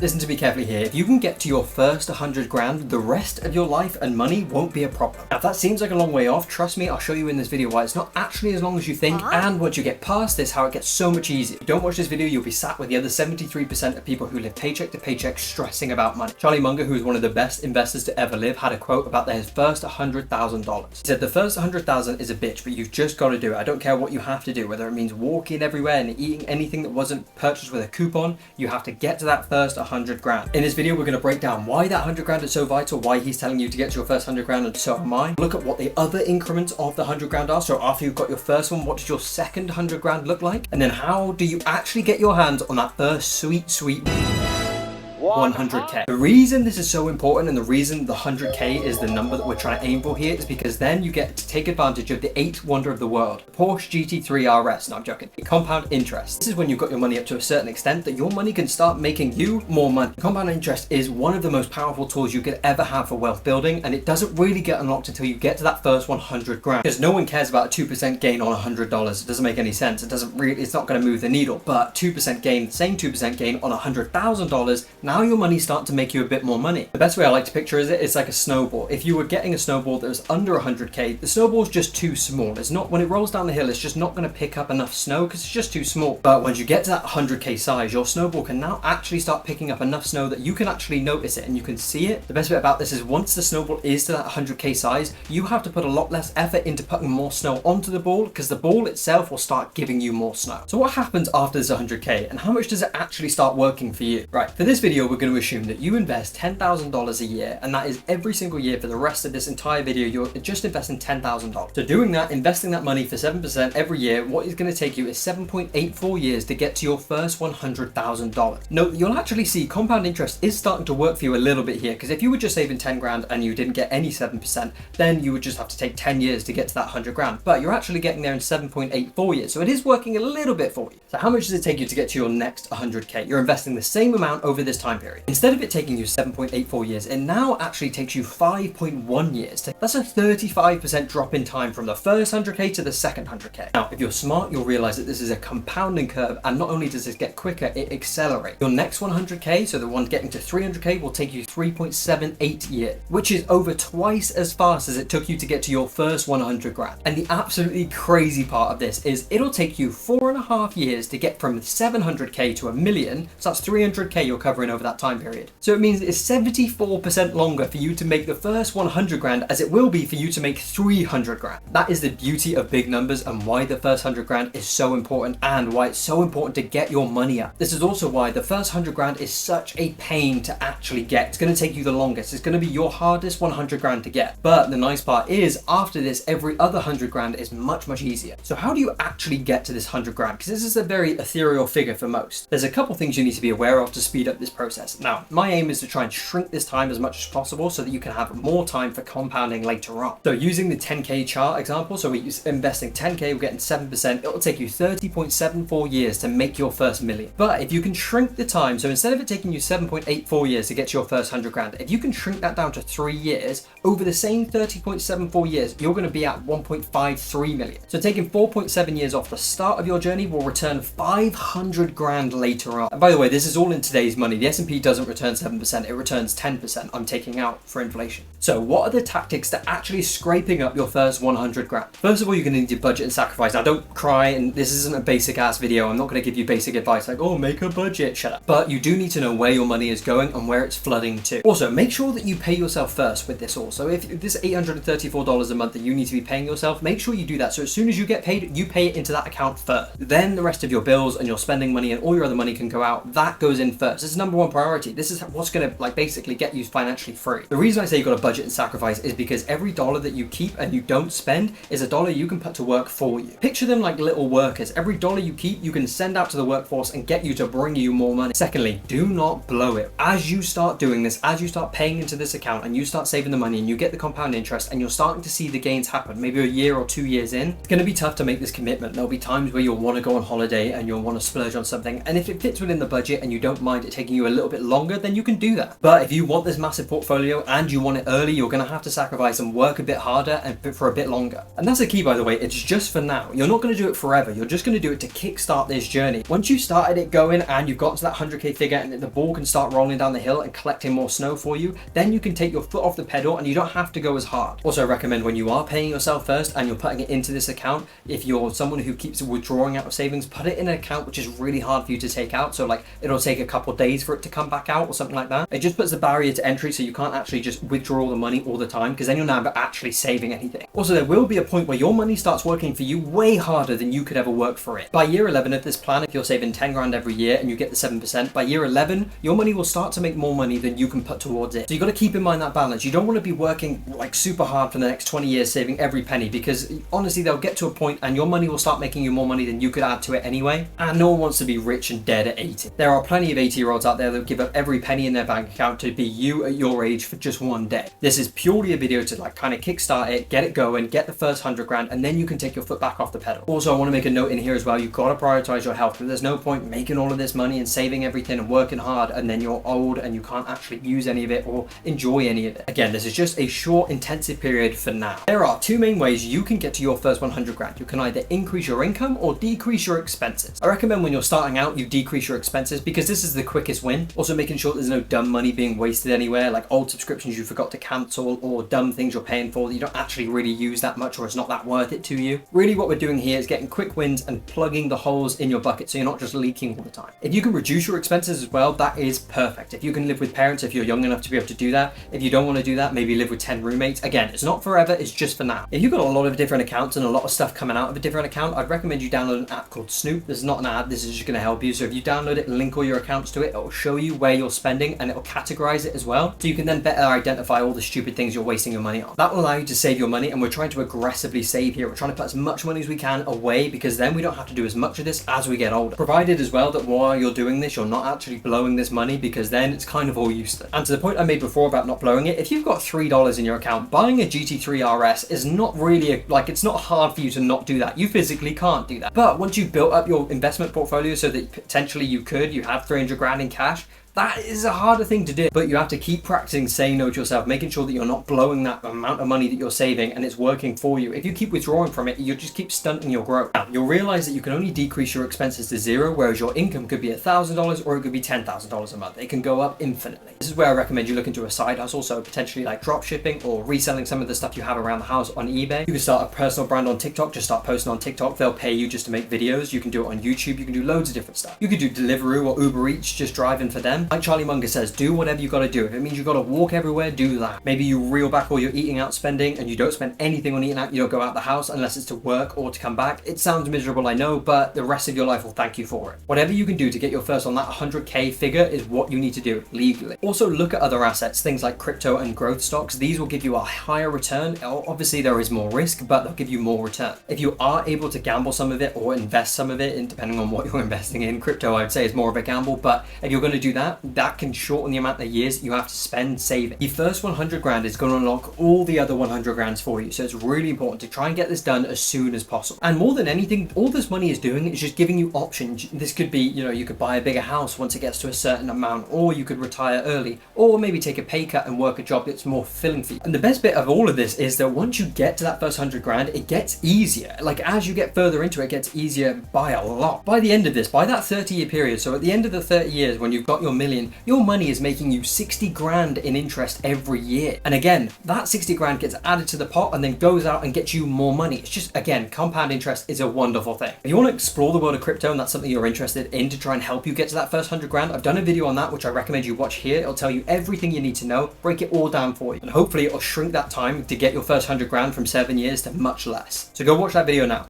Listen to me carefully here. If you can get to your first 100 grand, the rest of your life and money won't be a problem. Now, if that seems like a long way off, trust me, I'll show you in this video why it's not actually as long as you think, and once you get past this, how it gets so much easier. If you don't watch this video, you'll be sat with the other 73% of people who live paycheck to paycheck stressing about money. Charlie Munger, who is one of the best investors to ever live, had a quote about his first $100,000. He said, the first 100,000 is a bitch, but you've just got to do it. I don't care what you have to do, whether it means walking everywhere and eating anything that wasn't purchased with a coupon, you have to get to that first 100 grand. In this video, we're going to break down why that 100 grand is so vital, why he's telling you to get to your first 100 grand, and so am I. Look at what the other increments of the 100 grand are. So after you've got your first one, what does your second 100 grand look like? And then how do you actually get your hands on that first sweet 100k. The reason this is so important and the reason the 100k is the number that we're trying to aim for here is because then you get to take advantage of the eighth wonder of the world, Porsche GT3 RS. No, I'm joking. Compound interest. This is when you've got your money up to a certain extent that your money can start making you more money. Compound interest is one of the most powerful tools you could ever have for wealth building, and it doesn't really get unlocked until you get to that first 100 grand. Because no one cares about a 2% gain on $100. It doesn't make any sense. It's not going to move the needle. But 2% gain, the same 2% gain on $100,000, now your money's starting to make you a bit more money. The best way I like to picture it's like a snowball. If you were getting a snowball that was under 100k, the snowball's just too small. It's not, when it rolls down the hill, it's just not going to pick up enough snow because it's just too small. But once you get to that 100k size, your snowball can now actually start picking up enough snow that you can actually notice it and you can see it. The best bit about this is once the snowball is to that 100k size, you have to put a lot less effort into putting more snow onto the ball because the ball itself will start giving you more snow. So what happens after this 100k and how much does it actually start working for you? Right, for this video, we're going to assume that you invest $10,000 a year, and that is every single year for the rest of this entire video. You're just investing $10,000. So doing that, investing that money for 7% every year, what is going to take you is 7.84 years to get to your first $100,000. Note that you'll actually see compound interest is starting to work for you a little bit here, because if you were just saving 10 grand and you didn't get any 7%, then you would just have to take 10 years to get to that 100 grand. But you're actually getting there in 7.84 years. So it is working a little bit for you. So how much does it take you to get to your next 100k? You're investing the same amount over this time period. Instead of it taking you 7.84 years, it now actually takes you 5.1 years. That's a 35% drop in time from the first 100k to the second 100k. Now, if you're smart, you'll realize that this is a compounding curve, and not only does this get quicker, it accelerates. Your next 100k, so the one getting to 300k, will take you 3.78 years, which is over twice as fast as it took you to get to your first 100 grand. And the absolutely crazy part of this is it'll take you 4.5 years to get from 700k to $1 million. So that's 300k you're covering over that time period. So it means it's 74% longer for you to make the first 100 grand as it will be for you to make 300 grand. That is the beauty of big numbers and why the first 100 grand is so important and why it's so important to get your money up. This is also why the first 100 grand is such a pain to actually get. It's going to take you the longest. It's going to be your hardest 100 grand to get. But the nice part is after this, every other 100 grand is much, much easier. So how do you actually get to this 100 grand? Because this is a very ethereal figure for most. There's a couple things you need to be aware of to speed up this process. Now, my aim is to try and shrink this time as much as possible so that you can have more time for compounding later on. So using the 10k chart example, so we're investing 10k, we're getting 7%, it'll take you 30.74 years to make your first million. But if you can shrink the time, so instead of it taking you 7.84 years to get to your first 100 grand, if you can shrink that down to 3 years, over the same 30.74 years, you're going to be at 1.53 million. So taking 4.7 years off the start of your journey will return 500 grand later on. And by the way, this is all in today's money. The S&P doesn't return 7%, it returns 10%. I'm taking out for inflation. So what are the tactics to actually scraping up your first 100 grand? First of all, you're going to need your budget and sacrifice. Now don't cry, and this isn't a basic ass video. I'm not going to give you basic advice like, oh, make a budget, shut up. But you do need to know where your money is going and where it's flooding to. Also, make sure that you pay yourself first with this all. So if this $834 a month that you need to be paying yourself, make sure you do that. So as soon as you get paid, you pay it into that account first. Then the rest of your bills and your spending money and all your other money can go out. That goes in first. This is number one priority. This is what's going to basically get you financially free. The reason I say you've got to budget and sacrifice is because every dollar that you keep and you don't spend is a dollar you can put to work for you. Picture them like little workers. Every dollar you keep, you can send out to the workforce and get you to bring you more money. Secondly, do not blow it. As you start doing this, as you start paying into this account and you start saving the money and you get the compound interest and you're starting to see the gains happen, maybe a year or 2 years in, it's going to be tough to make this commitment. There'll be times where you'll want to go on holiday and you'll want to splurge on something. And if it fits within the budget and you don't mind it taking you a little bit longer, then you can do that. But if you want this massive portfolio and you want it early, you're going to have to sacrifice and work a bit harder and for a bit longer. And that's the key, by the way. It's just for now. You're not going to do it forever. You're just going to do it to kickstart this journey. Once you started it going and you've got to that 100k figure and the ball can start rolling down the hill and collecting more snow for you, then you can take your foot off the pedal and you don't have to go as hard. Also, I recommend when you are paying yourself first and you're putting it into this account, if you're someone who keeps withdrawing out of savings, put it in an account which is really hard for you to take out. So like it'll take a couple days for it to come back out or something like that. It just puts the barrier to entry so you can't actually just withdraw the money all the time, because then you're never actually saving anything. Also, there will be a point where your money starts working for you way harder than you could ever work for it. By year 11 of this plan, if you're saving 10 grand every year and you get the 7%, by year 11, your money will start to make more money than you can put towards it. So you got to keep in mind that balance. You don't want to be working like super hard for the next 20 years saving every penny, because honestly, they'll get to a point and your money will start making you more money than you could add to it anyway. And no one wants to be rich and dead at 80. There are plenty of 80-year-olds out there that give up every penny in their bank account to be you at your age for just one day. This is purely a video to like kind of kickstart it, get it going, get the first 100 grand, and then you can take your foot back off the pedal. Also, I want to make a note in here as well. You've got to prioritize your health. There's no point making all of this money and saving everything and working hard and then you're old and you can't actually use any of it or enjoy any of it. Again, this is just a short intensive period for now. There are two main ways you can get to your first 100 grand. You can either increase your income or decrease your expenses. I recommend when you're starting out, you decrease your expenses because this is the quickest win. Also, making sure there's no dumb money being wasted anywhere, like old subscriptions you forgot to cancel or dumb things you're paying for that you don't actually really use that much or it's not that worth it to you. Really what we're doing here is getting quick wins and plugging the holes in your bucket so you're not just leaking all the time. If you can reduce your expenses as well, that is perfect. If you can live with parents, if you're young enough to be able to do that. If you don't want to do that, maybe live with 10 roommates. Again, it's not forever, it's just for now. If you've got a lot of different accounts and a lot of stuff coming out of a different account, I'd recommend you download an app called Snoop. This is not an ad, this is just going to help you. So if you download it and link all your accounts to it, it'll show you where you're spending and it'll categorize it as well. So you can then better identify all the stupid things you're wasting your money on. That will allow you to save your money, and we're trying to aggressively save here. We're trying to put as much money as we can away because then we don't have to do as much of this as we get older. Provided as well that while you're doing this, you're not actually blowing this money, because then it's kind of all useless. And to the point I made before about not blowing it, if you've got $3 in your account, buying a GT3 RS is not really it's not hard for you to not do that. You physically can't do that. But once you've built up your investment portfolio so that potentially you have 300 grand in cash, that is a harder thing to do, but you have to keep practicing saying no to yourself, making sure that you're not blowing that amount of money that you're saving and it's working for you. If you keep withdrawing from it, you just keep stunting your growth. Now, you'll realize that you can only decrease your expenses to zero, whereas your income could be $1,000 or it could be $10,000 a month. It can go up infinitely. This is where I recommend you look into a side hustle, so potentially like drop shipping or reselling some of the stuff you have around the house on eBay. You can start a personal brand on TikTok, just start posting on TikTok. They'll pay you just to make videos. You can do it on YouTube. You can do loads of different stuff. You could do Deliveroo or Uber Eats, just driving for them. Like Charlie Munger says, do whatever you got to do. If it means you got to walk everywhere, do that. Maybe you reel back all your eating out spending and you don't spend anything on eating out. You don't go out the house unless it's to work or to come back. It sounds miserable, I know, but the rest of your life will thank you for it. Whatever you can do to get your first on that 100k figure is what you need to do legally. Also, look at other assets, things like crypto and growth stocks. These will give you a higher return. Obviously, there is more risk, but they'll give you more return. If you are able to gamble some of it or invest some of it, and depending on what you're investing in, crypto I'd say is more of a gamble, but if you're going to do that, that can shorten the amount of years you have to spend saving. Your first 100 grand is going to unlock all the other 100 grands for you. So it's really important to try and get this done as soon as possible. And more than anything, all this money is doing is just giving you options. This could be, you could buy a bigger house once it gets to a certain amount, or you could retire early, or maybe take a pay cut and work a job that's more fulfilling for you. And the best bit of all of this is that once you get to that first 100 grand, it gets easier. Like as you get further into it, it gets easier by a lot. By the end of this, by that 30-year period, so at the end of the 30 years, when you've got your million, your money is making you 60 grand in interest every year. And again, that 60 grand gets added to the pot and then goes out and gets you more money. It's just, again, compound interest is a wonderful thing. If you want to explore the world of crypto and that's something you're interested in to try and help you get to that first 100 grand, I've done a video on that, which I recommend you watch here. It'll tell you everything you need to know, break it all down for you. And hopefully it'll shrink that time to get your first 100 grand from 7 years to much less. So go watch that video now.